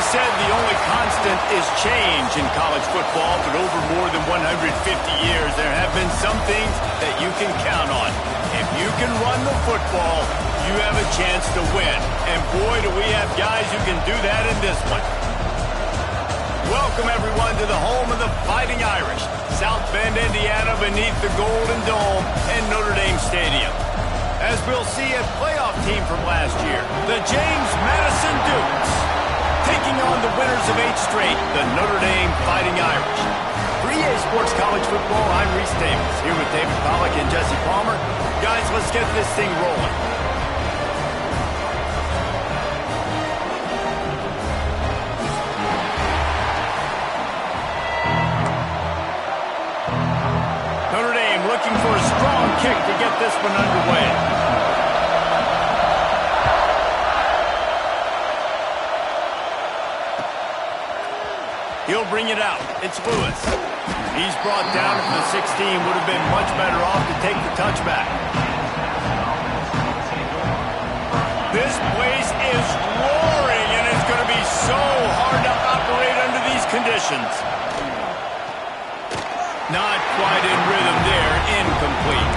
always said the only constant is change in college football, but over more than 150 years, there have been some things that you can count on. If you can run the football, you have a chance to win. And boy, do we have guys who can do that in this one. Welcome, everyone, to the home of the Fighting Irish, South Bend, Indiana, beneath the Golden Dome and Notre Dame Stadium. As we'll see, a playoff team from last year, the James Madison Dukes, taking on the winners of 8 straight, the Notre Dame Fighting Irish. For EA Sports College Football, I'm Reese Davis, here with David Pollack and Jesse Palmer. Guys, let's get this thing rolling. Notre Dame looking for a strong kick to get this one underway. He'll bring it out. It's Lewis. He's brought down at the 16. Would have been much better off to take the touchback. This place is roaring, and it's going to be so hard to operate under these conditions. Not quite in rhythm there. Incomplete.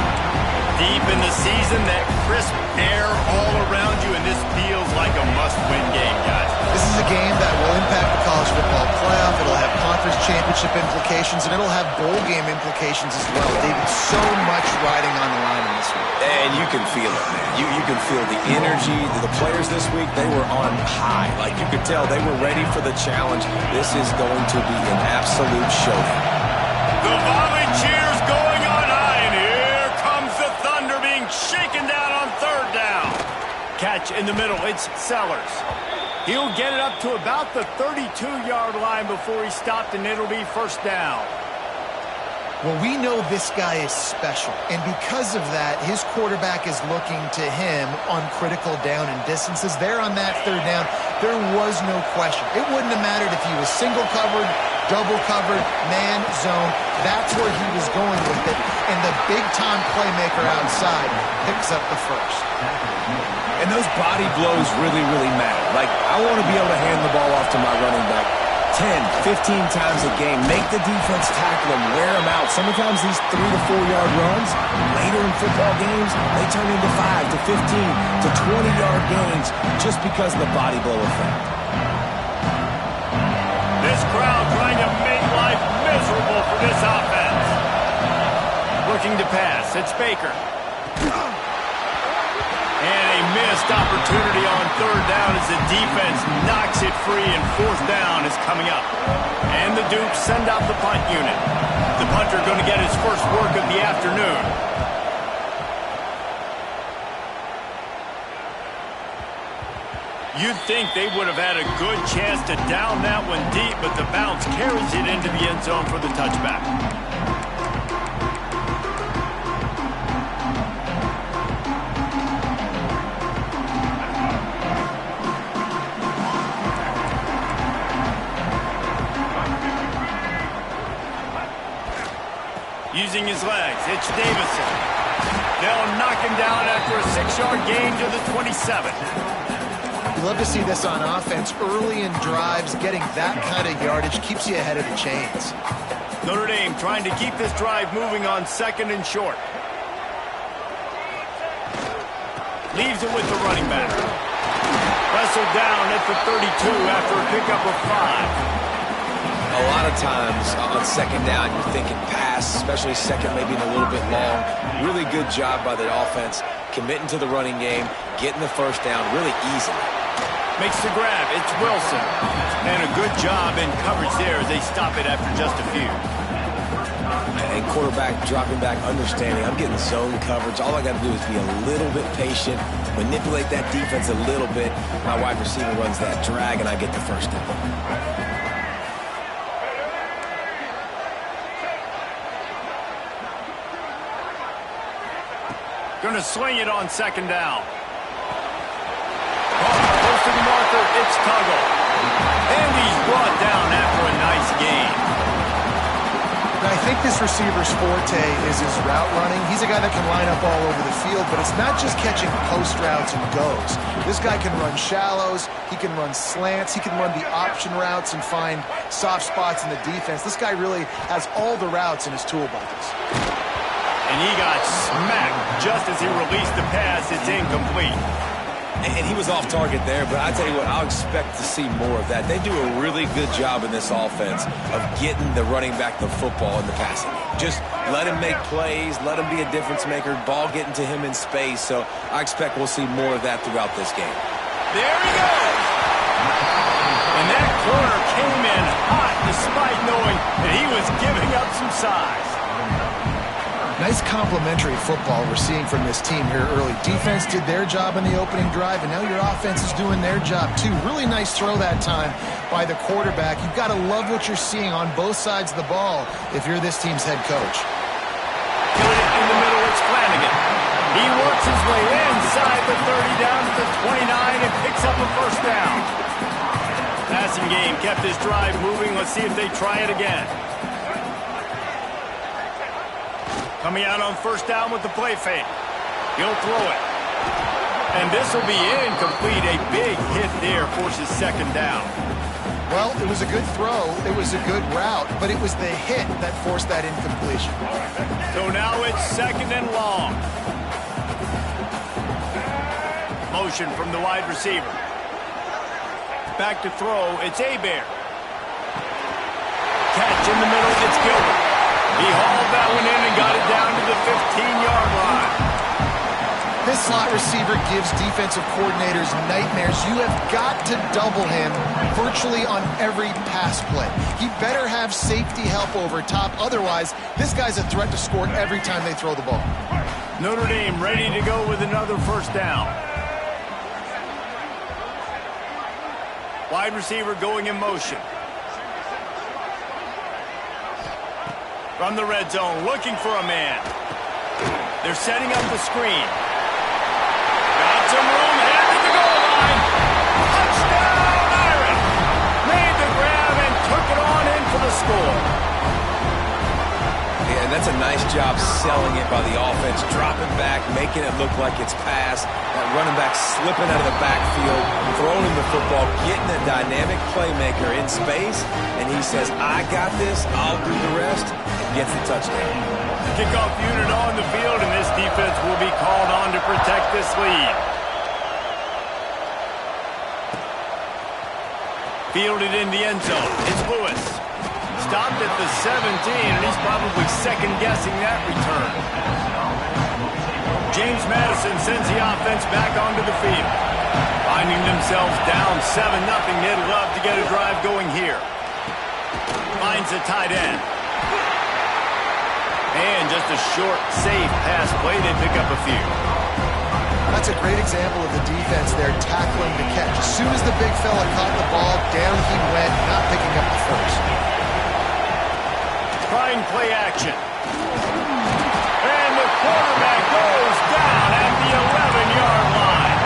Deep in the season, that crisp air all around you, and this feels like a must-win game, guys. This is a game that will impact the college football playoff. It'll have conference championship implications, and it'll have bowl game implications as well. David, so much riding on the line in this one. And you can feel it, man. You can feel the energy. The players this week, they were on high. Like, you could tell they were ready for the challenge. This is going to be an absolute showdown. The volley cheers going on high, and here comes the thunder being shaken down on 3rd down. Catch in the middle. It's Sellers. He'll get it up to about the 32-yard line before he stopped, and it'll be 1st down. Well, we know this guy is special, and because of that, his quarterback is looking to him on critical down and distances. There on that 3rd down, there was no question. It wouldn't have mattered if he was single covered, double covered, man, zone. That's where he was going with it, and the big-time playmaker outside picks up the 1st. And those body blows really, really matter. Like, I want to be able to hand the ball off to my running back 10, 15 times a game. Make the defense tackle them, wear them out. Sometimes these 3 to 4 yard runs, later in football games, they turn into 5 to 15 to 20-yard gains just because of the body blow effect. This crowd trying to make life miserable for this offense. Looking to pass. It's Baker. And a missed opportunity on 3rd down as the defense knocks it free, and 4th down is coming up. And the Dukes send out the punt unit. The punter going to get his first work of the afternoon. You'd think they would have had a good chance to down that one deep, but the bounce carries it into the end zone for the touchback. Using his legs, it's Davison. They'll knock him down after a 6-yard gain to the 27. You love to see this on offense. Early in drives, getting that kind of yardage keeps you ahead of the chains. Notre Dame trying to keep this drive moving on 2nd and short. Leaves it with the running back. Wrestled down at the 32 after a pickup of 5. A lot of times on 2nd down, you're thinking pass, especially 2nd, maybe a little bit long. Really good job by the offense, committing to the running game, getting the 1st down really easily. Makes the grab. It's Wilson. And a good job in coverage there as they stop it after just a few. And quarterback dropping back, understanding I'm getting zone coverage. All I got to do is be a little bit patient, manipulate that defense a little bit. My wide receiver runs that drag, and I get the 1st down. Going to swing it on 2nd down. Close to the marker, it's Tuggle. And he's brought down after a nice gain. But I think think this receiver's forte is his route running. He's a guy that can line up all over the field, but it's not just catching post routes and goes. This guy can run shallows, he can run slants, he can run the option routes and find soft spots in the defense. This guy really has all the routes in his toolbox. And he got smacked just as he released the pass. It's incomplete. And he was off target there, but I tell you what, I'll expect to see more of that. They do a really good job in this offense of getting the running back the football in the passing game. Just let him make plays, let him be a difference maker, ball getting to him in space. So I expect we'll see more of that throughout this game. There he goes. And that corner came in hot despite knowing that he was giving up some size. Nice complimentary football we're seeing from this team here early. Defense did their job in the opening drive, and now your offense is doing their job too. Really nice throw that time by the quarterback. You've got to love what you're seeing on both sides of the ball if you're this team's head coach. Put it in the middle, it's Flanagan. He works his way inside the 30 down to the 29 and picks up a first down. Passing game kept his drive moving. Let's see if they try it again. Coming out on first down with the play fake. He'll throw it. And this will be incomplete. A big hit there forces second down. Well, it was a good throw. It was a good route, but it was the hit that forced that incompletion. So now it's second and long. Motion from the wide receiver. Back to throw. It's Hebert. Catch in the middle. It's Gilbert. He hauled that one in and got it down to the 15-yard line. This slot receiver gives defensive coordinators nightmares. You have got to double him virtually on every pass play. He better have safety help over top. Otherwise, this guy's a threat to score every time they throw the ball. Notre Dame ready to go with another first down. Wide receiver going in motion. From the red zone, looking for a man. They're setting up the screen. Got some room, headed to the goal line. Touchdown, Irish! Made the grab and took it on in for the score. Yeah, and that's a nice job selling it by the offense, dropping back, making it look like it's passed. That running back slipping out of the backfield, throwing him the football, getting a dynamic playmaker in space, and he says, I got this, I'll do the rest. Gets the touchdown. Kickoff unit on the field, and this defense will be called on to protect this lead. Fielded in the end zone. It's Lewis. Stopped at the 17, and he's probably second-guessing that return. James Madison sends the offense back onto the field. Finding themselves down 7-0, they'd love to get a drive going here. Finds a tight end. And just a short, safe pass play. They pick up a few. That's a great example of the defense there tackling the catch. As soon as the big fella caught the ball, down he went, not picking up the first. Trying play action. And the quarterback goes down at the 11-yard line.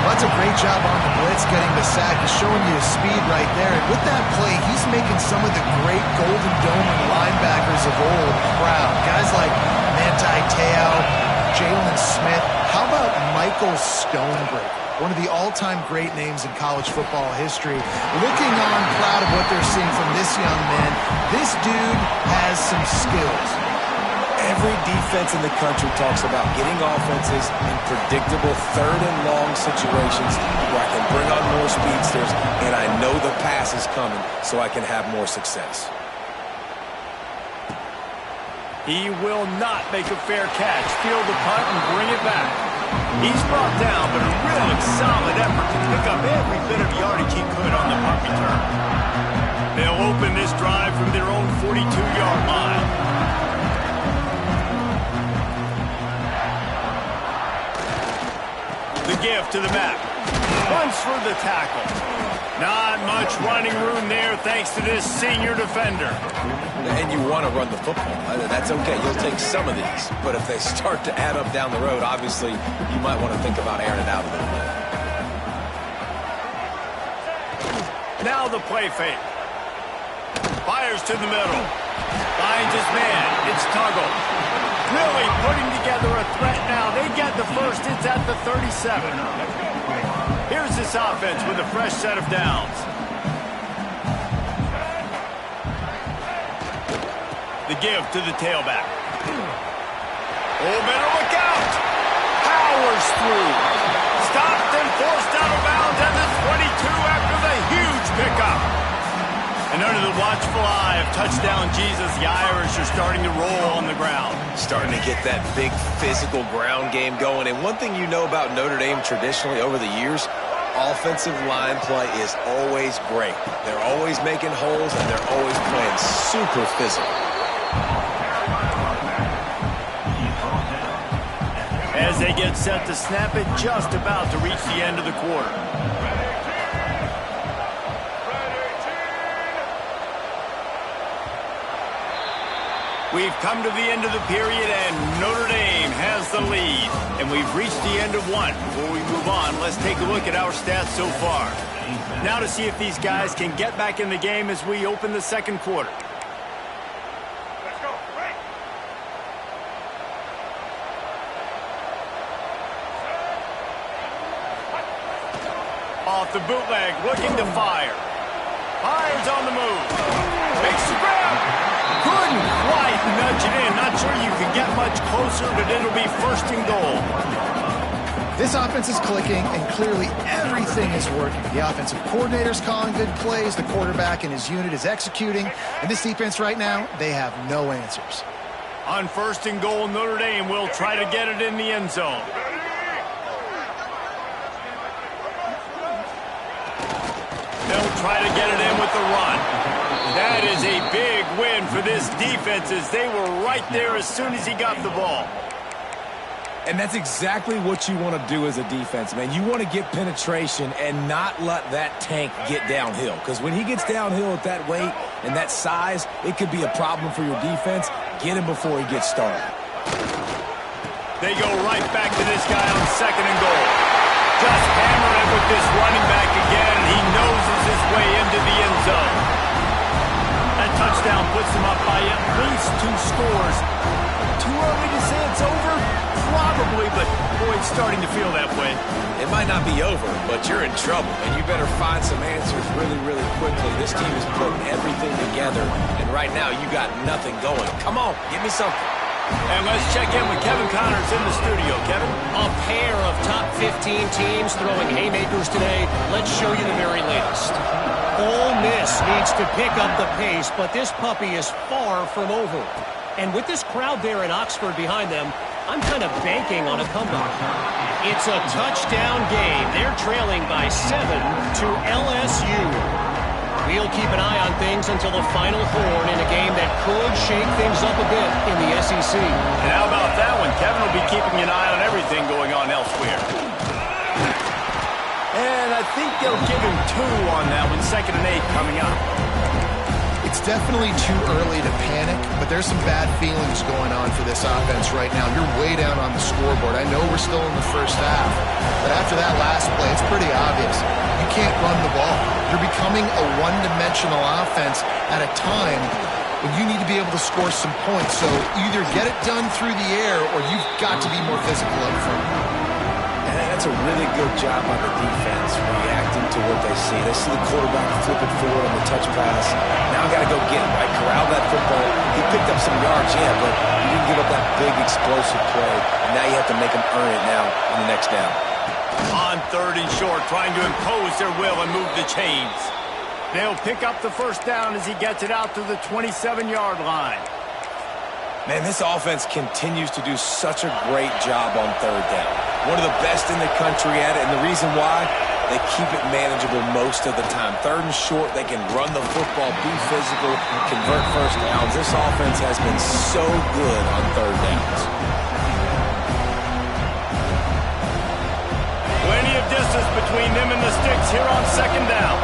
Well, that's a great job on the blitz, getting the sack. He's showing you his speed right there. And with that play, he's making some of the great Golden Dome linebackers of old proud. Guys like Ncaa, Jalen Smith. How about Michael Stonebreaker? One of the all-time great names in college football history. Looking on proud of what they're seeing from this young man. This dude has some skills. Every defense in the country talks about getting offenses in predictable third and long situations where I can bring on more speedsters and I know the pass is coming so I can have more success. He will not make a fair catch. Field the punt and bring it back. He's brought down, but a really solid effort to pick up every bit of yardage he could on the punt return. They'll open this drive from their own 42-yard line. The give to the back. Runs for the tackle. Not much running room there thanks to this senior defender. And you want to run the football. That's okay. You'll take some of these. But if they start to add up down the road, obviously you might want to think about airing it out a little bit. Now the play fake. Fires to the middle. Finds finds his man. It's Tuggle. Really putting together a threat now. They get the first. It's at the 37. Here's this offense with a fresh set of downs. The give to the tailback. Oh, better look out. Powers through. Stopped and forced out of bounds at the 22 after the huge pickup. And under the watchful eye of touchdown Jesus, the Irish are starting to roll on the ground. Starting to get that big physical ground game going. And one thing you know about Notre Dame traditionally over the years, offensive line play is always great. They're always making holes, and they're always playing super physical. As they get set to snap it, just about to reach the end of the quarter. We've come to the end of the period, and Notre Dame has the lead. And we've reached the end of one. Before we move on, let's take a look at our stats so far. Now to see if these guys can get back in the game as we open the second quarter. Off the bootleg, looking to fire. Fires on the move. Makes the grab. Couldn't quite nudge it in. Not sure you can get much closer, but it'll be first and goal. This offense is clicking, and clearly everything is working. The offensive coordinator's calling good plays. The quarterback and his unit is executing. And this defense right now, they have no answers. On first and goal, Notre Dame will try to get it in the end zone. They'll try to get it in with the run. That is a big win for this defense as they were right there as soon as he got the ball. And that's exactly what you want to do as a defense, man. You want to get penetration and not let that tank get downhill. Because when he gets downhill at that weight and that size, it could be a problem for your defense. Get him before he gets started. They go right back to this guy on second and goal. Just hammer it with this running back again. He noses his way into the end zone. That touchdown puts them up by at least 2 scores. Too early to say it's over? Probably, but boy, it's starting to feel that way. It might not be over, but you're in trouble, and you better find some answers really, really quickly. This team is putting everything together, and right now you got nothing going. Come on, give me something. And let's check in with Kevin Connors in the studio. Kevin? A pair of top 15 teams throwing haymakers today. Let's show you the very latest. Ole Miss needs to pick up the pace, but this puppy is far from over. And with this crowd there in Oxford behind them, I'm kind of banking on a comeback. It's a touchdown game. They're trailing by 7 to LSU. We'll keep an eye on things until the final horn in a game that could shake things up a bit in the SEC. And how about that one? Kevin will be keeping an eye on everything going on elsewhere. And I think they'll give him 2 on that one. 2nd and 8 coming up. It's definitely too early to panic, but there's some bad feelings going on for this offense right now. You're way down on the scoreboard. I know we're still in the first half, but after that last play, it's pretty obvious. You can't run the ball. You're becoming a one-dimensional offense at a time when you need to be able to score some points. So either get it done through the air or you've got to be more physical up front. And that's a really good job by the defense, reacting to what they see. They see the quarterback flip it forward on the touch pass. Now I got to go get him, right? Corral that football. He picked up some yards, yeah, but he didn't give up that big explosive play. And now you have to make him earn it now on the next down. On 3rd and short, trying to impose their will and move the chains. They'll pick up the first down as he gets it out to the 27-yard line. Man, this offense continues to do such a great job on 3rd down. One of the best in the country at it, and the reason why, they keep it manageable most of the time. 3rd and short, they can run the football, be physical, convert first downs. This offense has been so good on 3rd downs. Plenty of distance between them and the sticks here on 2nd down.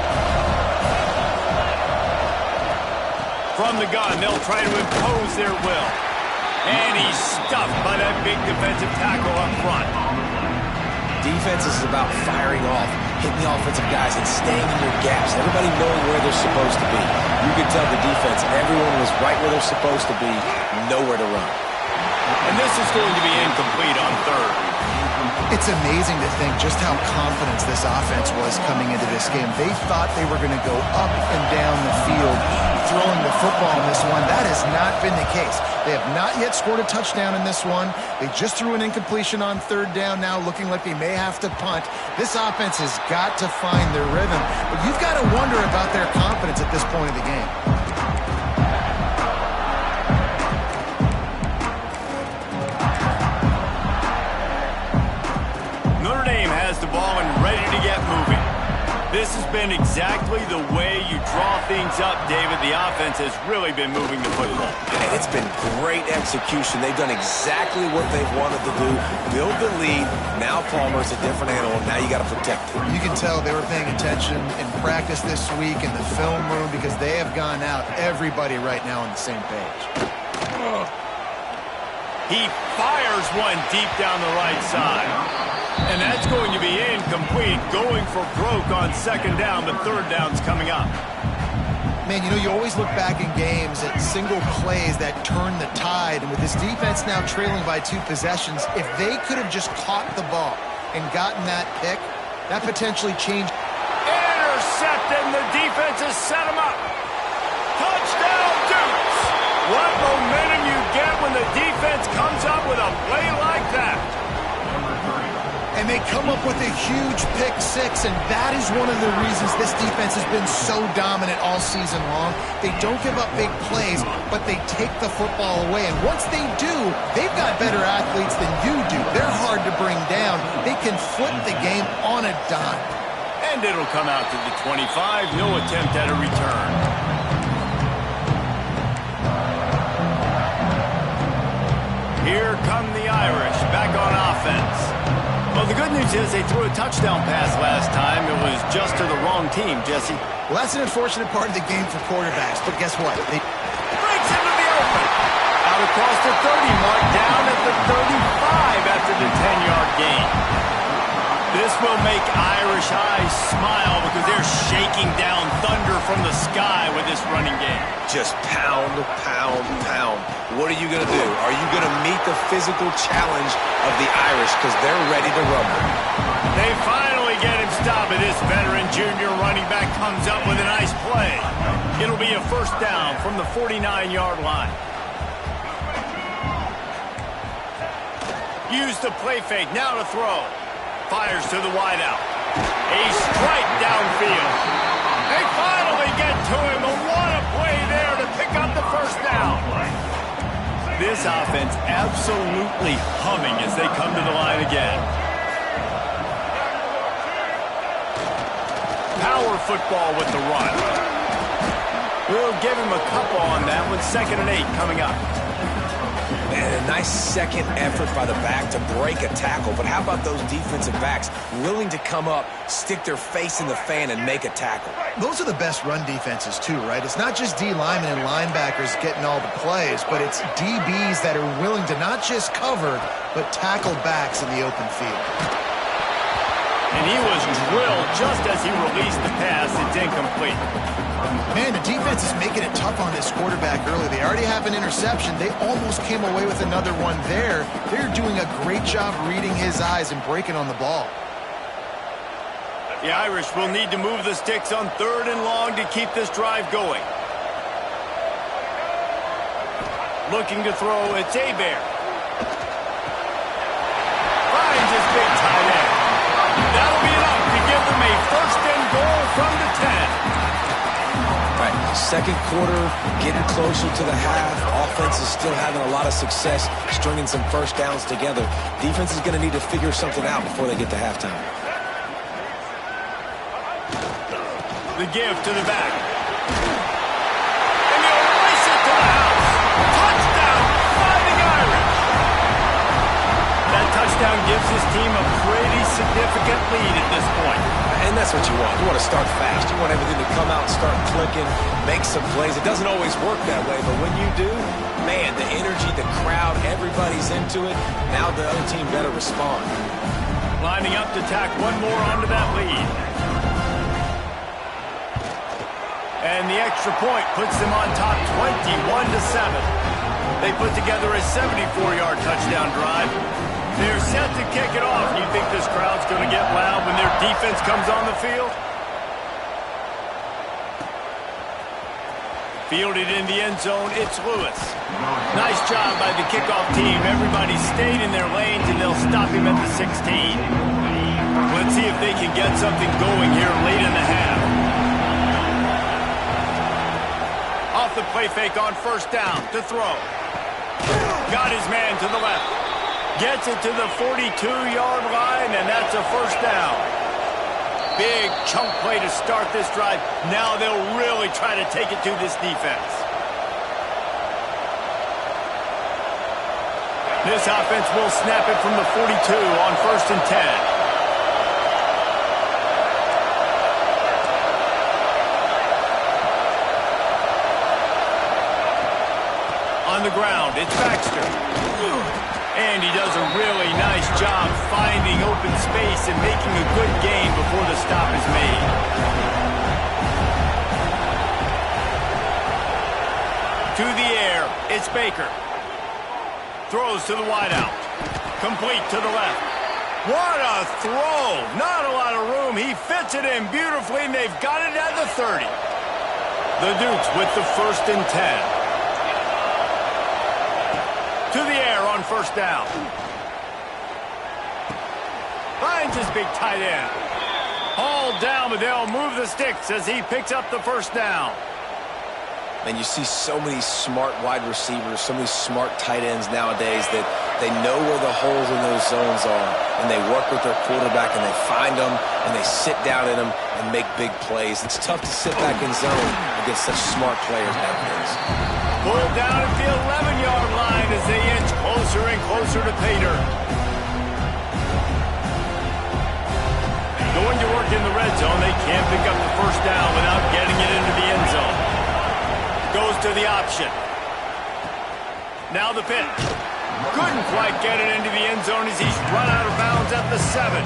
From the gun, they'll try to impose their will. And he's stuffed by that big defensive tackle up front. Defense is about firing off hitting the offensive guys and staying in your gaps, everybody knowing where they're supposed to be. You could tell the defense, everyone was right where they're supposed to be, nowhere to run. And this is going to be incomplete on third. It's amazing to think just how confident this offense was coming into this game. They thought they were going to go up and down the field throwing the football in this one. That has not been the case. They have not yet scored a touchdown in this one. They just threw an incompletion on third down now, looking like they may have to punt. This offense has got to find their rhythm. But you've got to wonder about their confidence at this point of the game. The ball and ready to get moving. This has been exactly the way you draw things up, David. The offense has really been moving the football. And it's been great execution. They've done exactly what they've wanted to do. Build the lead. Now Palmer's a different animal. Now you got to protect it. You can tell they were paying attention in practice this week in the film room because they have gone out, everybody right now on the same page. He fires one deep down the right side. And that's going to be incomplete, going for broke on second down, but third down's coming up. Man, you know, you always look back in games at single plays that turn the tide. And with this defense now trailing by 2 possessions, if they could have just caught the ball and gotten that pick, that potentially changed. Intercepted, and the defense has set him up. Touchdown, Dukes! What momentum you get when the defense comes up with a play like that. And they come up with a huge pick six, and that is one of the reasons this defense has been so dominant all season long. They don't give up big plays, but they take the football away. And once they do, they've got better athletes than you do. They're hard to bring down. They can flip the game on a dime. And it'll come out to the 25. No attempt at a return. Here come the Irish back on offense. Well, the good news is they threw a touchdown pass last time. It was just to the wrong team, Jesse. Well, that's an unfortunate part of the game for quarterbacks, but guess what? They breaks into the open. Out across the 30 mark, down at the 35 after the 10-yard gain. This will make Irish eyes smile because they're shaking down thunder from the sky with this running game. Just pound, pound, pound. What are you going to do? Are you going to meet the physical challenge of the Irish because they're ready to rumble? They finally get him stopped, and this veteran junior running back comes up with a nice play. It'll be a first down from the 49-yard line. Use the play fake, now to throw. Fires to the wideout. A strike downfield. They finally get to him, and what a play there to pick up the first down. This offense absolutely humming as they come to the line again. Power football with the run. We'll give him a couple on that one. 2nd and 8 coming up. And a nice second effort by the back to break a tackle. But how about those defensive backs willing to come up, stick their face in the fan, and make a tackle? Those are the best run defenses, too, right? It's not just D linemen and linebackers getting all the plays, but it's DBs that are willing to not just cover, but tackle backs in the open field. And he was drilled just as he released the pass. It's incomplete. Man, the defense is making it tough on this quarterback early. They already have an interception. They almost came away with another one there. They're doing a great job reading his eyes and breaking on the ball. The Irish will need to move the sticks on 3rd and long to keep this drive going. Looking to throw, it's Hebert. Finds his big tight end. That'll be enough to give them a 1st and goal from the 10. Right, 2nd quarter, getting closer to the half. Offense is still having a lot of success stringing some first downs together. Defense is going to need to figure something out before they get to halftime. The give to the back. And they'll race it to the house. Touchdown, Fighting Irish. That touchdown gives his team a pretty significant lead at this point. And that's what you want. You want to start fast. You want everything to come out and start clicking, make some plays. It doesn't always work that way, but when you do, man, the energy, the crowd, everybody's into it. Now the other team better respond. Lining up to tack one more onto that lead. And the extra point puts them on top 21-7. They put together a 74-yard touchdown drive. They're set to kick it off. You think this crowd's going to get loud when their defense comes on the field? Fielded in the end zone, it's Lewis. Nice job by the kickoff team. Everybody stayed in their lanes, and they'll stop him at the 16. Let's see if they can get something going here late in the half. Off the play fake on first down to throw. Got his man to the left. Gets it to the 42-yard line, and that's a first down. Big chunk play to start this drive. Now they'll really try to take it to this defense. This offense will snap it from the 42 on 1st and 10. On the ground, it's Baxter. And he does a really nice job finding open space and making a good gain before the stop is made. To the air, it's Baker. Throws to the wideout. Complete to the left. What a throw! Not a lot of room. He fits it in beautifully, and they've got it at the 30. The Dukes with the 1st and 10. To the air on first down. Finds his big tight end. Hauled down, but they'll move the sticks as he picks up the first down. And you see so many smart wide receivers, so many smart tight ends nowadays that they know where the holes in those zones are, and they work with their quarterback, and they find them, and they sit down in them and make big plays. It's tough to sit back in zone against such smart players nowadays. Pulled down at the 11-yard line as they inch closer and closer to pay dirt. Going to work in the red zone, they can't pick up the first down without getting it into the end zone. Goes to the option. Now the pitch. Couldn't quite get it into the end zone as he's run out of bounds at the 7.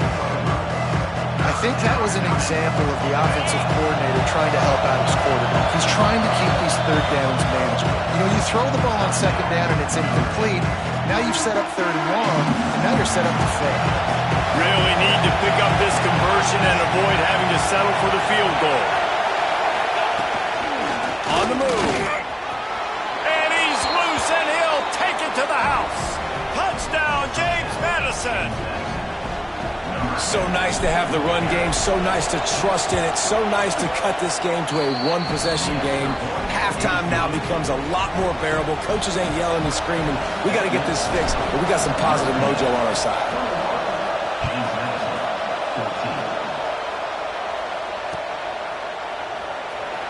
I think that was an example of the offensive coordinator trying to help out his quarterback. He's trying to keep these third downs manageable. You know, you throw the ball on second down and it's incomplete. Now you've set up 3rd and long, and now you're set up to fail. Really need to pick up this conversion and avoid having to settle for the field goal. On the move. And he's loose, and he'll take it to the house. Touchdown, James Madison. So nice to have the run game, so nice to trust in it, so nice to cut this game to a one-possession game. Halftime now becomes a lot more bearable. Coaches ain't yelling and screaming. We got to get this fixed, but we got some positive mojo on our side.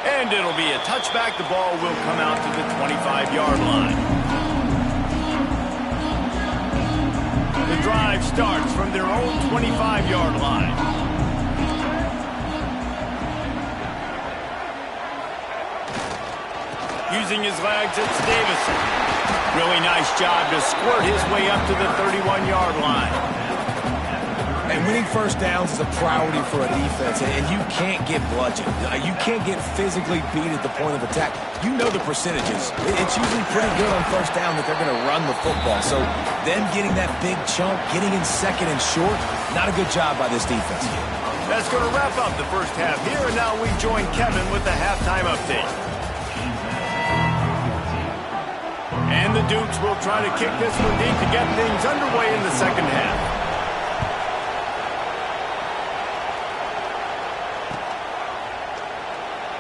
And it'll be a touchback. The ball will come out to the 25-yard line. The drive starts from their own 25-yard line. Using his legs, it's Davison. Really nice job to squirt his way up to the 31-yard line. And winning first downs is a priority for a defense, and you can't get bludgeoned. You can't get physically beat at the point of attack. You know the percentages. It's usually pretty good on first down that they're going to run the football. So them getting that big chunk, getting in second and short, not a good job by this defense. That's going to wrap up the first half here, and now we join Kevin with the halftime update. And the Dukes will try to kick this one deep to get things underway in the second half.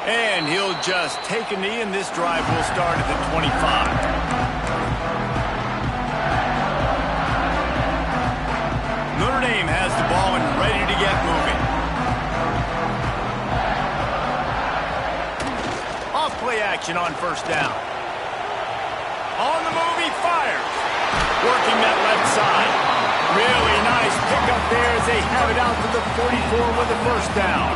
And he'll just take a knee, and this drive will start at the 25. Notre Dame has the ball and ready to get moving. Off play action on first down. On the move, he fires. Working that left side. Really nice pickup there as they have it out to the 44 with the first down.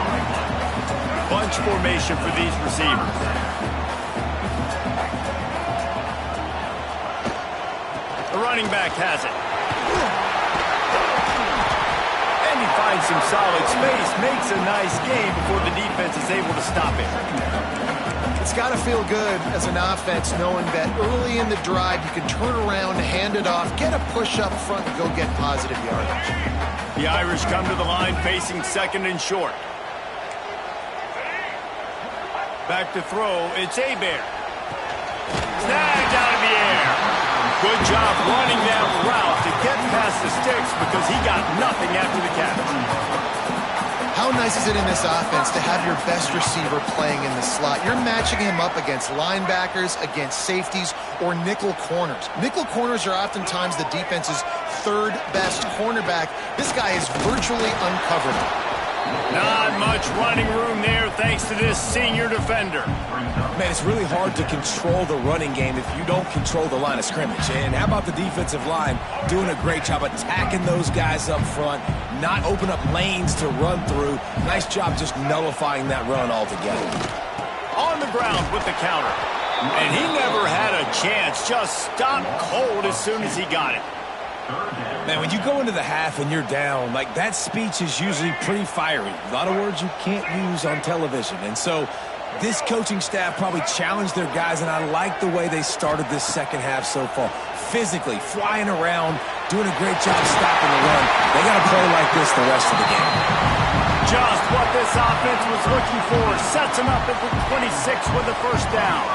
Bunch formation for these receivers. The running back has it. And he finds some solid space, makes a nice gain before the defense is able to stop him. It's got to feel good as an offense knowing that early in the drive you can turn around, hand it off, get a push up front, and go get positive yardage. The Irish come to the line facing second and short. Back to throw, it's Hebert. Snagged out of the air. Good job running that route to get past the sticks because he got nothing after the catch. How nice is it in this offense to have your best receiver playing in the slot? You're matching him up against linebackers, against safeties, or nickel corners. Nickel corners are oftentimes the defense's third best cornerback. This guy is virtually uncoverable. Not much running room there thanks to this senior defender. Man, it's really hard to control the running game if you don't control the line of scrimmage. And how about the defensive line doing a great job attacking those guys up front, not open up lanes to run through. Nice job just nullifying that run altogether. On the ground with the counter. And he never had a chance. Just stopped cold as soon as he got it. Man, when you go into the half and you're down, like that speech is usually pretty fiery. A lot of words you can't use on television. And so this coaching staff probably challenged their guys, and I like the way they started this second half so far. Physically, flying around, doing a great job stopping the run. They got to play like this the rest of the game. Just what this offense was looking for. Sets him up at the 26 with the first down.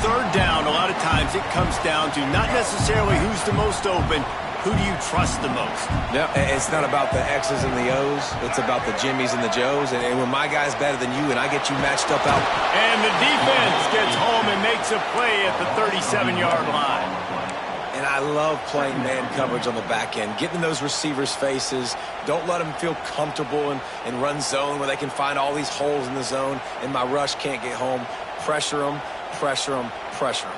Third down, a lot of times it comes down to not necessarily who's the most open, who do you trust the most? Yeah, it's not about the X's and the O's. It's about the Jimmys and the Joes. And when my guy's better than you and I get you matched up out. And the defense gets home and makes a play at the 37-yard line. And I love playing man coverage on the back end, getting in those receivers' faces. Don't let them feel comfortable and run zone where they can find all these holes in the zone and my rush can't get home. Pressure them, pressure them, pressure them.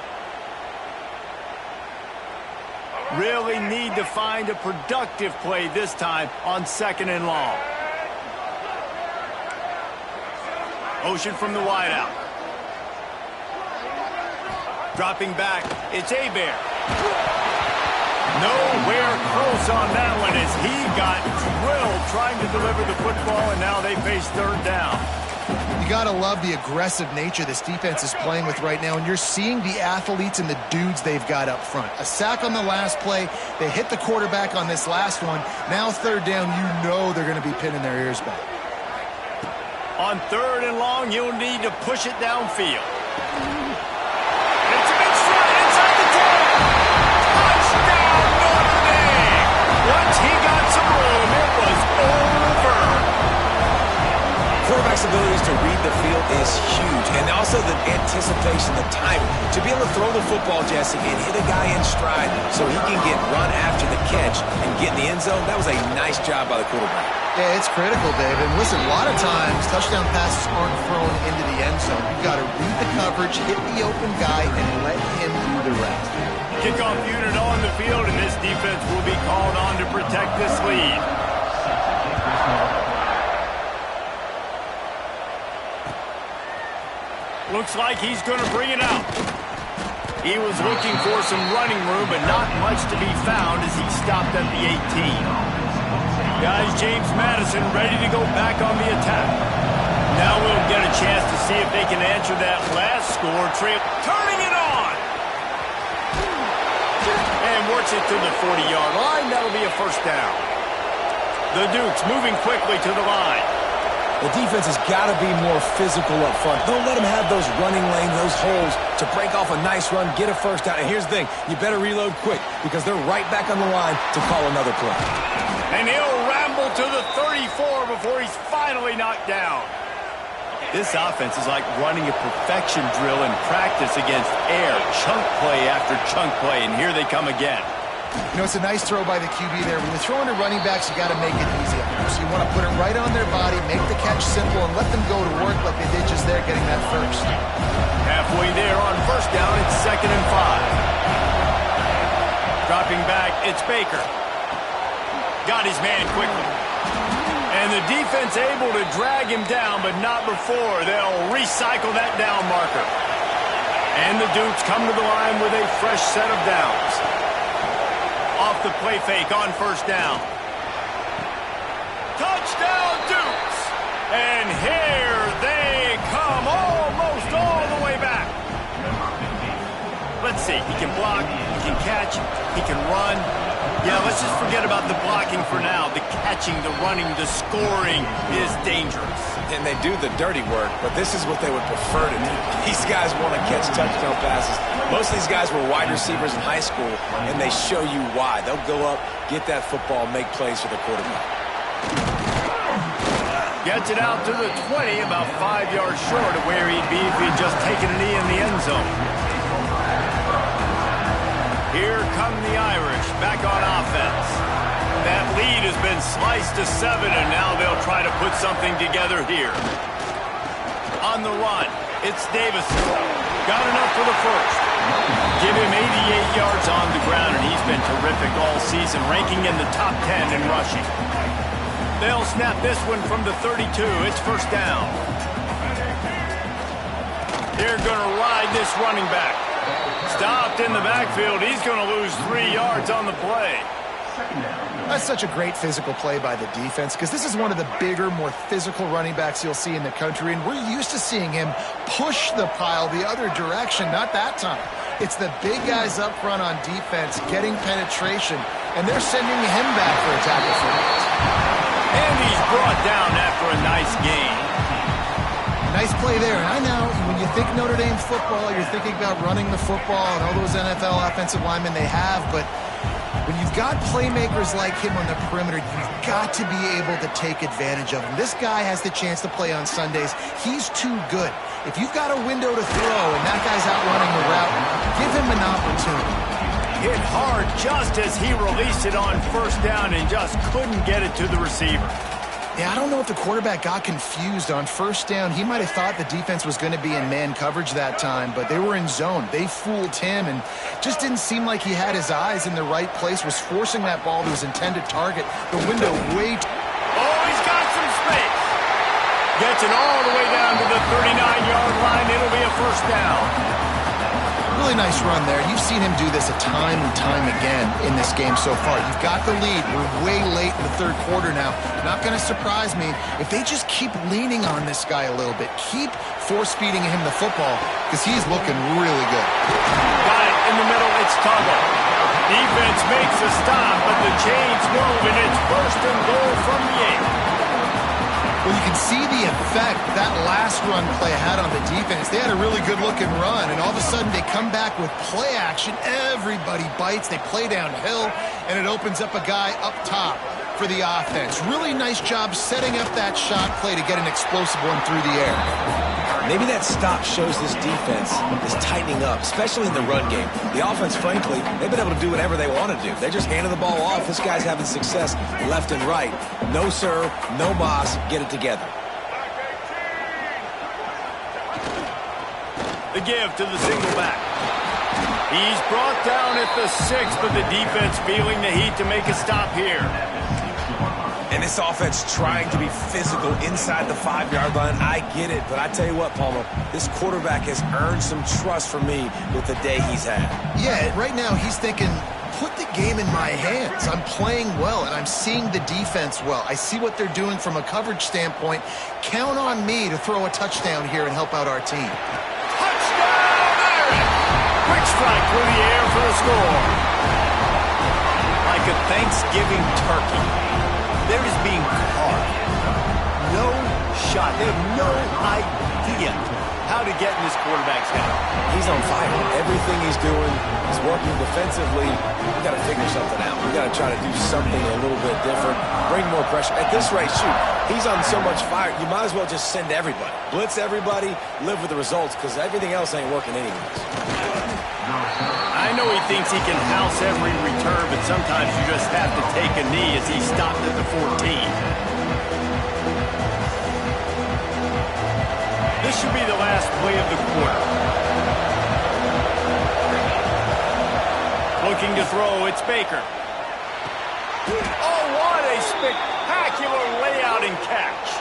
Really need to find a productive play this time on second and long. Motion from the wideout. Dropping back, it's Hebert. Nowhere close on that one as he got drilled trying to deliver the football, and now they face third down. You got to love the aggressive nature this defense is playing with right now, and you're seeing the athletes and the dudes they've got up front. A sack on the last play. They hit the quarterback on this last one. Now third down, you know they're going to be pinning their ears back. On third and long, you'll need to push it downfield. It's a big strike inside the 10. Touchdown, Notre Dame. Once he got some room, it was over. Quarterback's abilities to read the field is huge, and also the anticipation, the timing. To be able to throw the football, Jesse, and hit a guy in stride so he can get run after the catch and get in the end zone, that was a nice job by the quarterback. Yeah, it's critical, Dave. And listen, a lot of times touchdown passes aren't thrown into the end zone. You've got to read the coverage, hit the open guy, and let him do the rest. Kickoff unit on the field, and this defense will be called on to protect this lead. Looks like he's going to bring it out. He was looking for some running room, but not much to be found as he stopped at the 18. Guys, James Madison ready to go back on the attack. Now we'll get a chance to see if they can answer that last score. Turning it on! And works it to the 40-yard line. That'll be a first down. The Dukes moving quickly to the line. The defense has got to be more physical up front. Don't let them have those running lanes, those holes to break off a nice run, get a first down. And here's the thing, you better reload quick because they're right back on the line to call another play. And he'll ramble to the 34 before he's finally knocked down. This offense is like running a perfection drill in practice against air. Chunk play after chunk play, and here they come again. You know, it's a nice throw by the QB there. When you're throwing to running backs, you got to make it easy up there. So you want to put it right on their body, make the catch simple, and let them go to work like they did just there getting that first. Halfway there on first down, it's 2nd and 5. Dropping back, it's Baker. Got his man quickly. And the defense able to drag him down, but not before they'll recycle that down marker. And the Dukes come to the line with a fresh set of downs. Off the play fake on first down. Touchdown, Dukes! And here they come, almost Let's see. He can block, he can catch, he can run. Yeah, let's just forget about the blocking for now. The catching, the running, the scoring is dangerous. And they do the dirty work, but this is what they would prefer to do. These guys want to catch touchdown passes. Most of these guys were wide receivers in high school, and they show you why. They'll go up, get that football, make plays for the quarterback. Gets it out to the 20, about 5 yards short of where he'd be if he'd just taken a knee in the end zone. Here come the Irish, back on offense. That lead has been sliced to 7, and now they'll try to put something together here. On the run, it's Davison. Got enough for the first. Give him 88 yards on the ground, and he's been terrific all season, ranking in the top 10 in rushing. They'll snap this one from the 32. It's first down. They're going to ride this running back. Stopped in the backfield. He's going to lose 3 yards on the play. That's such a great physical play by the defense because this is one of the bigger, more physical running backs you'll see in the country, and we're used to seeing him push the pile the other direction. Not that time. It's the big guys up front on defense getting penetration, and they're sending him back for a tackle for it. And he's brought down after a nice gain. Nice play there. And I know when you think Notre Dame football, you're thinking about running the football and all those NFL offensive linemen they have, but when you've got playmakers like him on the perimeter, you've got to be able to take advantage of him. This guy has the chance to play on Sundays. He's too good. If you've got a window to throw and that guy's out running the route, give him an opportunity. Hit hard just as he released it on first down and just couldn't get it to the receiver. Yeah, I don't know if the quarterback got confused on first down. He might have thought the defense was going to be in man coverage that time, but they were in zone. They fooled him and just didn't seem like he had his eyes in the right place, was forcing that ball to his intended target. The window way too... Oh, he's got some space. Gets it all the way down to the 39-yard line. It'll be a first down. Really nice run there. You've seen him do this a time and time again in this game so far. You've got the lead. We're way late in the third quarter now. Not going to surprise me if they just keep leaning on this guy a little bit. Keep force-feeding him the football because he's looking really good. Got it in the middle. It's Tuggle. Defense makes a stop, but the chains move, and it's first and goal from the 8. Well, you can see the effect that last run play had on the defense. They had a really good-looking run, and all of a sudden they come back with play action. Everybody bites. They play downhill, and it opens up a guy up top for the offense. Really nice job setting up that shot play to get an explosive one through the air. Maybe that stop shows this defense is tightening up, especially in the run game. The offense, frankly, they've been able to do whatever they want to do. They just handed the ball off. This guy's having success left and right. No sir, no boss, get it together. The give to the single back. He's brought down at the 6, but the defense feeling the heat to make a stop here. And this offense trying to be physical inside the 5-yard line. I get it, but I tell you what, Palmer, this quarterback has earned some trust from me with the day he's had. Yeah, right now he's thinking, put the game in my hands. I'm playing well, and I'm seeing the defense well. I see what they're doing from a coverage standpoint. Count on me to throw a touchdown here and help out our team. Touchdown, Irish! Quick strike through the air for the score. Like a Thanksgiving turkey. There is being carved. No shot. They have no idea how to get in this quarterback's head. He's on fire. Everything he's doing is working defensively. We got to figure something out. We got to try to do something a little bit different. Bring more pressure. At this rate, shoot, he's on so much fire, you might as well just send everybody. Blitz everybody, live with the results, because everything else ain't working anyways. I know he thinks he can house every return, but sometimes you just have to take a knee as he stopped at the 14. This should be the last play of the quarter. Looking to throw, it's Baker. Oh, what a spectacular layout and catch.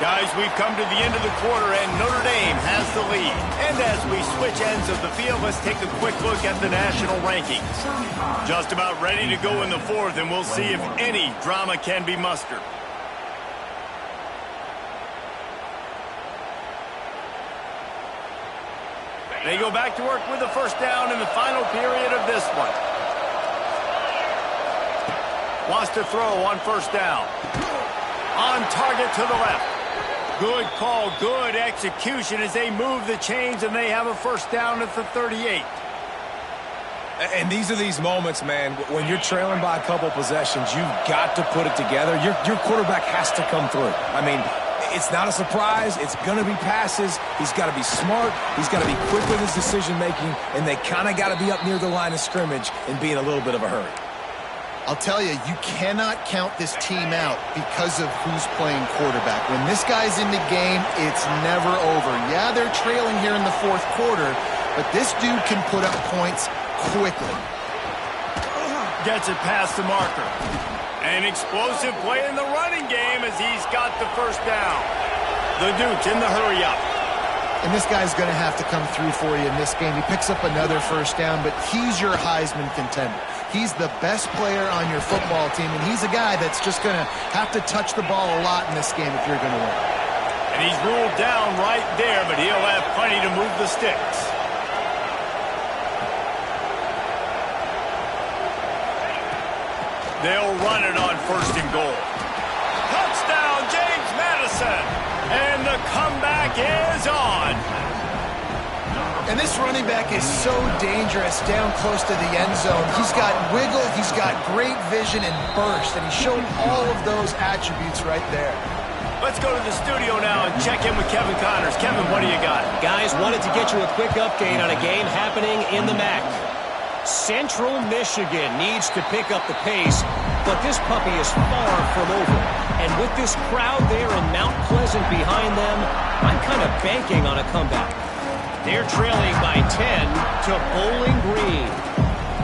Guys, we've come to the end of the quarter, and Notre Dame has the lead. And as we switch ends of the field, let's take a quick look at the national rankings. Just about ready to go in the fourth, and we'll see if any drama can be mustered. They go back to work with the first down in the final period of this one. Wants to throw on first down. On target to the left. Good call, good execution as they move the chains and they have a first down at the 38. And these are these moments, man, when you're trailing by a couple possessions, you've got to put it together. Your quarterback has to come through. I mean, it's not a surprise. It's going to be passes. He's got to be smart. He's got to be quick with his decision-making, and they kind of got to be up near the line of scrimmage and be in a little bit of a hurry. I'll tell you, you cannot count this team out because of who's playing quarterback. When this guy's in the game, it's never over. Yeah, they're trailing here in the fourth quarter, but this dude can put up points quickly. Gets it past the marker. An explosive play in the running game as he's got the first down. The Duke's in the hurry-up. And this guy's going to have to come through for you in this game. He picks up another first down, but he's your Heisman contender. He's the best player on your football team, and he's a guy that's just going to have to touch the ball a lot in this game if you're going to win. And he's ruled down right there, but he'll have plenty to move the sticks. They'll run it on first and goal. Touchdown, James Madison. And the comeback is on. And this running back is so dangerous down close to the end zone. He's got wiggle, he's got great vision and burst, and he showed all of those attributes right there. Let's go to the studio now and check in with Kevin Connors. Kevin, what do you got? Guys, wanted to get you a quick update on a game happening in the MAC. Central Michigan needs to pick up the pace, but this puppy is far from over. And with this crowd there in Mount Pleasant behind them, I'm kind of banking on a comeback. They're trailing by 10 to Bowling Green.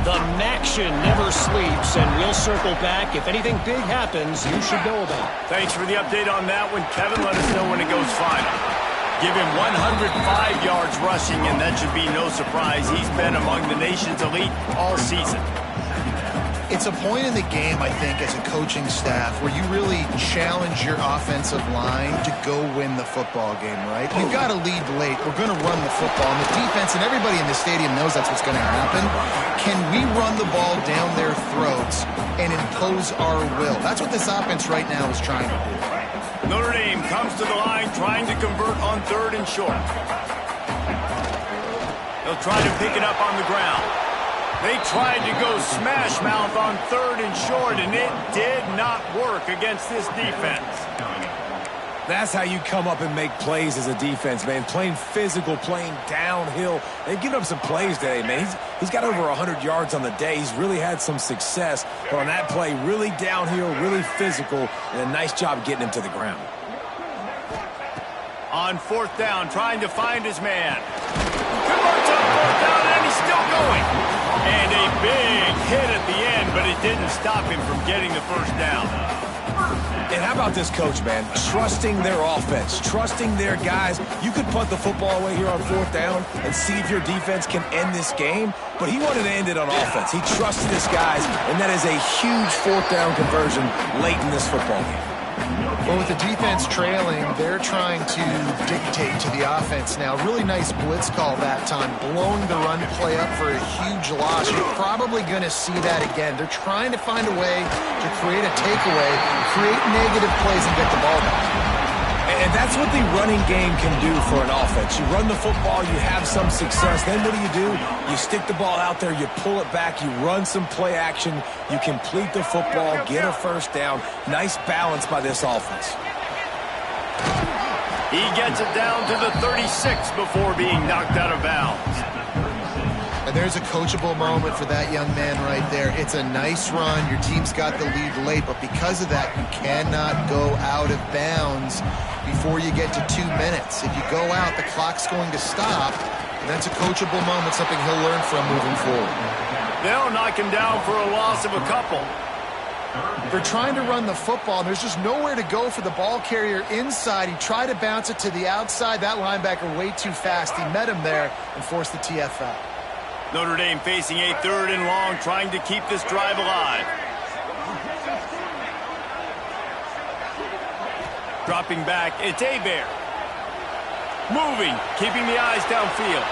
The Maction never sleeps, and we'll circle back. If anything big happens, you should know about it. Thanks for the update on that one, Kevin. Let us know when it goes final. Give him 105 yards rushing, and that should be no surprise. He's been among the nation's elite all season. It's a point in the game, I think, as a coaching staff where you really challenge your offensive line to go win the football game, right? We've got to lead late. We're going to run the football. And the defense and everybody in the stadium knows that's what's going to happen. Can we run the ball down their throats and impose our will? That's what this offense right now is trying to do. Notre Dame comes to the line trying to convert on third and short. They'll try to pick it up on the ground. They tried to go smash mouth on third and short, and it did not work against this defense. That's how you come up and make plays as a defense, man. Playing physical, playing downhill. They've given up some plays today, man. He's got over 100 yards on the day. He's really had some success. But on that play, really downhill, really physical, and a nice job getting him to the ground. On fourth down, trying to find his man. Converts on fourth down, and he's still going. And a big hit at the end, but it didn't stop him from getting the first down. And how about this coach, man? Trusting their offense, trusting their guys. You could punt the football away here on fourth down and see if your defense can end this game, but he wanted to end it on offense. He trusted his guys, and that is a huge fourth down conversion late in this football game. Well, with the defense trailing, they're trying to dictate to the offense now. Really nice blitz call that time, blowing the run play up for a huge loss. You're probably going to see that again. They're trying to find a way to create a takeaway, create negative plays, and get the ball back. And that's what the running game can do for an offense. You run the football, you have some success. Then what do? You stick the ball out there, you pull it back, you run some play action, you complete the football, get a first down. Nice balance by this offense. He gets it down to the 36 before being knocked out of bounds. And there's a coachable moment for that young man right there. It's a nice run. Your team's got the lead late, but because of that, you cannot go out of bounds before you get to 2 minutes. If you go out, the clock's going to stop, and that's a coachable moment, something he'll learn from moving forward. They'll knock him down for a loss of a couple. They're trying to run the football, and there's just nowhere to go for the ball carrier inside. He tried to bounce it to the outside. That linebacker way too fast. He met him there and forced the TFL. Notre Dame facing a third and long, trying to keep this drive alive. Dropping back, it's Hebert. Moving, keeping the eyes downfield.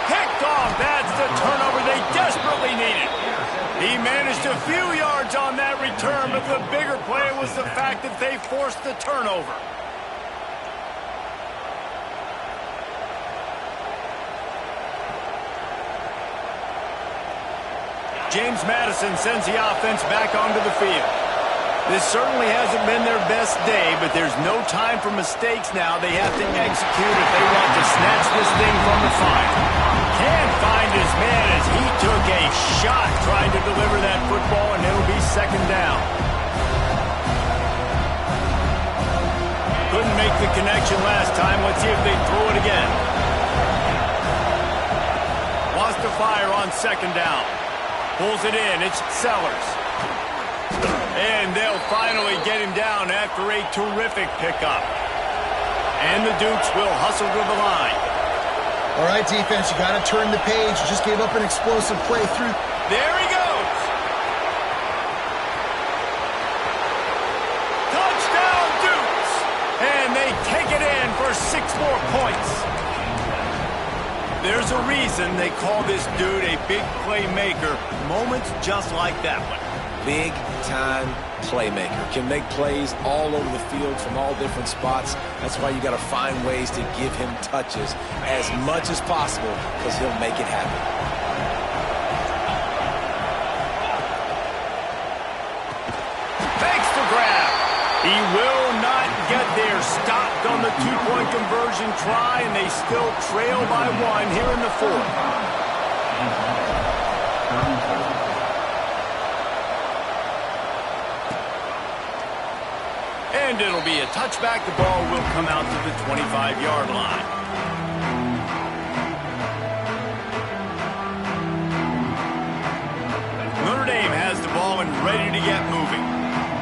Picked off. That's the turnover they desperately needed. He managed a few yards on that return, but the bigger play was the fact that they forced the turnover. James Madison sends the offense back onto the field. This certainly hasn't been their best day, but there's no time for mistakes now. They have to execute if they want to snatch this thing from the fire. Can't find his man as he took a shot trying to deliver that football, and it'll be second down. Couldn't make the connection last time. Let's see if they throw it again. Wants to fire on second down. Pulls it in. It's Sellers. And they'll finally get him down after a terrific pickup. And the Dukes will hustle to the line. All right, defense, you got to turn the page. You just gave up an explosive play through. There he goes. Touchdown, Dukes. And they take it in for 6 more points. There's a reason they call this dude a big playmaker. Moments just like that one. Big-time playmaker. Can make plays all over the field from all different spots. That's why you got to find ways to give him touches as much as possible, because he'll make it happen. Fakes the grab. He will not get there. Stopped on the 2-point conversion try, and they still trail by 1 here in the 4th. And it'll be a touchback. The ball will come out to the 25-yard line. Notre Dame has the ball and ready to get moving.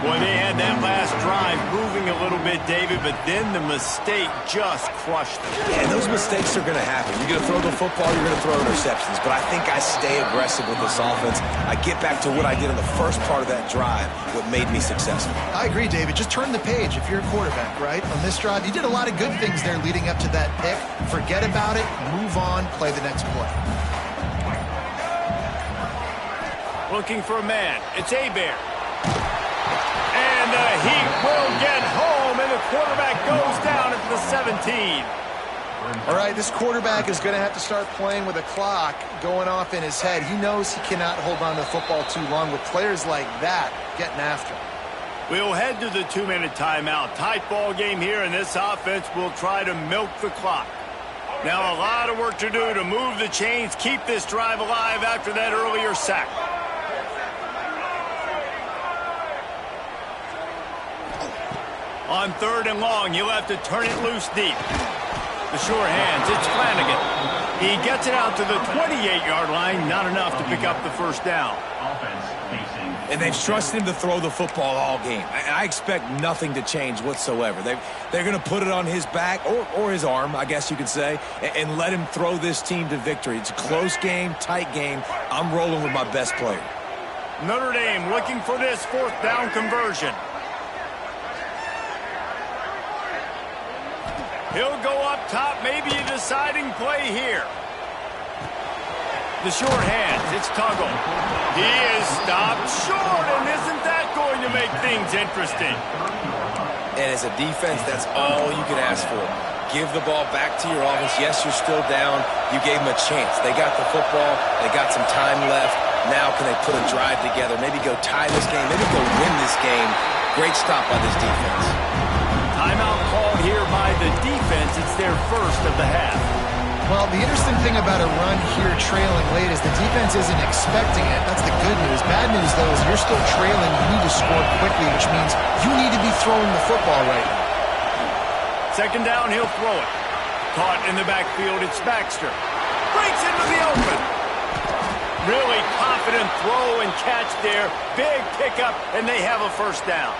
Boy, they had that last drive moving a little bit, David, but then the mistake just crushed them. Yeah, and those mistakes are going to happen. You're going to throw the football, you're going to throw interceptions. But I think I stay aggressive with this offense. I get back to what I did in the first part of that drive, what made me successful. I agree, David. Just turn the page if you're a quarterback, right? On this drive, you did a lot of good things there leading up to that pick. Forget about it, move on, play the next play. Looking for a man. It's Hebert. And the Heat will get home, and the quarterback goes down at the 17. All right, this quarterback is going to have to start playing with a clock going off in his head. He knows he cannot hold on to the football too long with players like that getting after him. We'll head to the 2-minute timeout. Tight ball game here, and this offense will try to milk the clock. Now a lot of work to do to move the chains, keep this drive alive after that earlier sack. On 3rd and long, he'll have to turn it loose deep. The sure hands, it's Flanagan. He gets it out to the 28-yard line, not enough to pick up the first down. And they've trusted him to throw the football all game. I expect nothing to change whatsoever. They're going to put it on his back, or his arm, I guess you could say, and let him throw this team to victory. It's a close game, tight game. I'm rolling with my best player. Notre Dame looking for this 4th down conversion. He'll go up top, maybe a deciding play here. The short hands, it's Tuggle. He is stopped short, and isn't that going to make things interesting? And as a defense, that's all you can ask for. Give the ball back to your offense. Yes, you're still down. You gave them a chance. They got the football. They got some time left. Now can they put a drive together? Maybe go tie this game. Maybe go win this game. Great stop by this defense. Timeout called here by the defense. It's their first of the half. Well, the interesting thing about a run here trailing late is the defense isn't expecting it. That's the good news. Bad news, though, is you're still trailing. You need to score quickly, which means you need to be throwing the football right now. 2nd down, he'll throw it. Caught in the backfield, it's Baxter. Breaks into the open. Really confident throw and catch there. Big pickup, and they have a first down.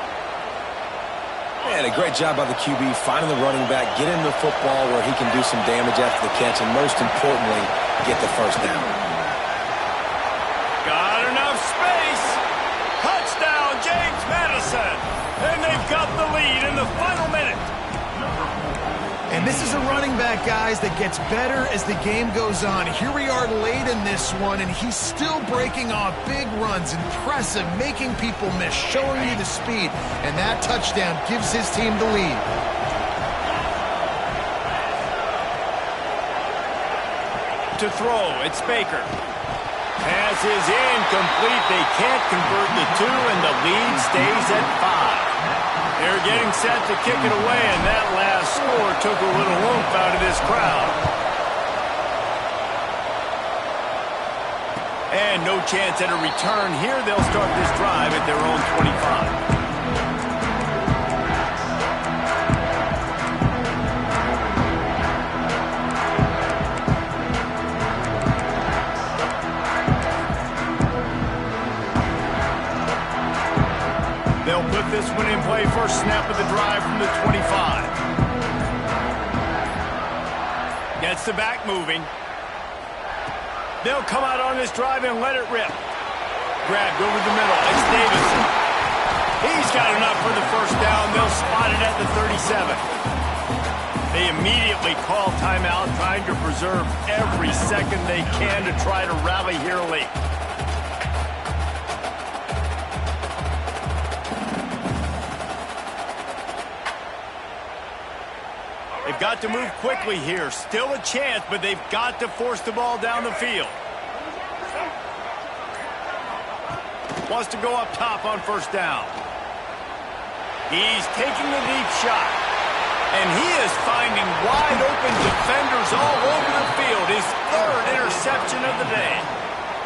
And a great job by the QB finding the running back, get him the football where he can do some damage after the catch, and most importantly, get the first down. Got enough space. Touchdown, James Madison. And they've got the lead in the final minute. And this is a running back, guys, that gets better as the game goes on. Here we are late in this one, and he's still breaking off big runs. Impressive, making people miss, showing you the speed. And that touchdown gives his team the lead. To throw, it's Baker. Pass is incomplete. They can't convert the 2, and the lead stays at 5. They're getting set to kick it away, and that last score took a little oomph out of this crowd. And no chance at a return here. They'll start this drive at their own 25. They'll put this one in play. First snap of the drive from the 25. Gets the back moving. They'll come out on this drive and let it rip. Grabbed over the middle. It's Davison. He's got enough for the first down. They'll spot it at the 37. They immediately call timeout, trying to preserve every second they can to try to rally here late. They've got to move quickly here. Still a chance, but they've got to force the ball down the field. Wants to go up top on first down. He's taking the deep shot. And he is finding wide open defenders all over the field. His third interception of the day.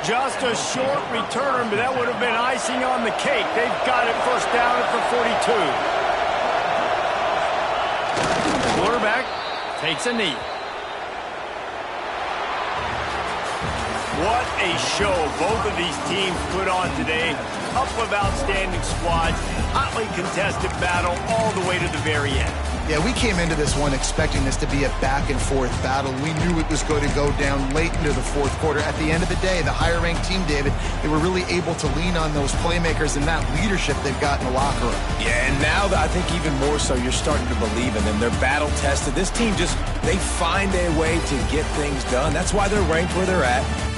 Just a short return, but that would have been icing on the cake. They've got it first down at the 42. Quarterback takes a knee. What a show both of these teams put on today. Couple of outstanding squads. Hotly contested battle all the way to the very end. Yeah, we came into this one expecting this to be a back-and-forth battle. We knew it was going to go down late into the fourth quarter. At the end of the day, the higher-ranked team, David, they were really able to lean on those playmakers and that leadership they've got in the locker room. Yeah, and now I think even more so, you're starting to believe in them. They're battle-tested. This team they find a way to get things done. That's why they're ranked where they're at.